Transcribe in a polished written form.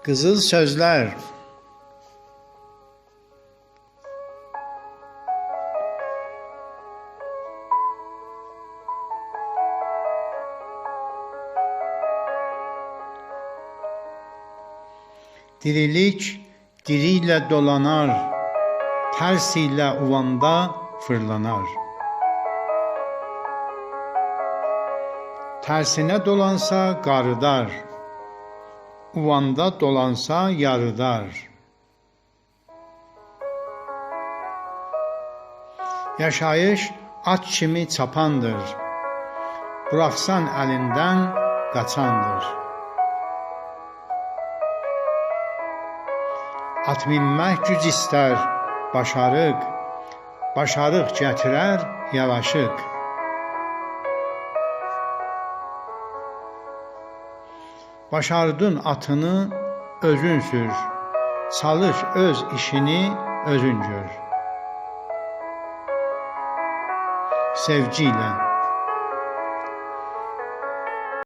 Qızıl sözlər. Dirilik diri ilə dolanar, tərs ilə uvanda fırlanar. Tərsinə dolansa qarıdar, uvanda dolansa yarıdar. Yaşayış at kimi çapandır, buraxsan əlindən qaçandır. At minmək güc istər, başarıq, başarıq gətirər yavaşıq. Başardın atını özün sür, çalış öz işini özün gör. Sevgi ilə.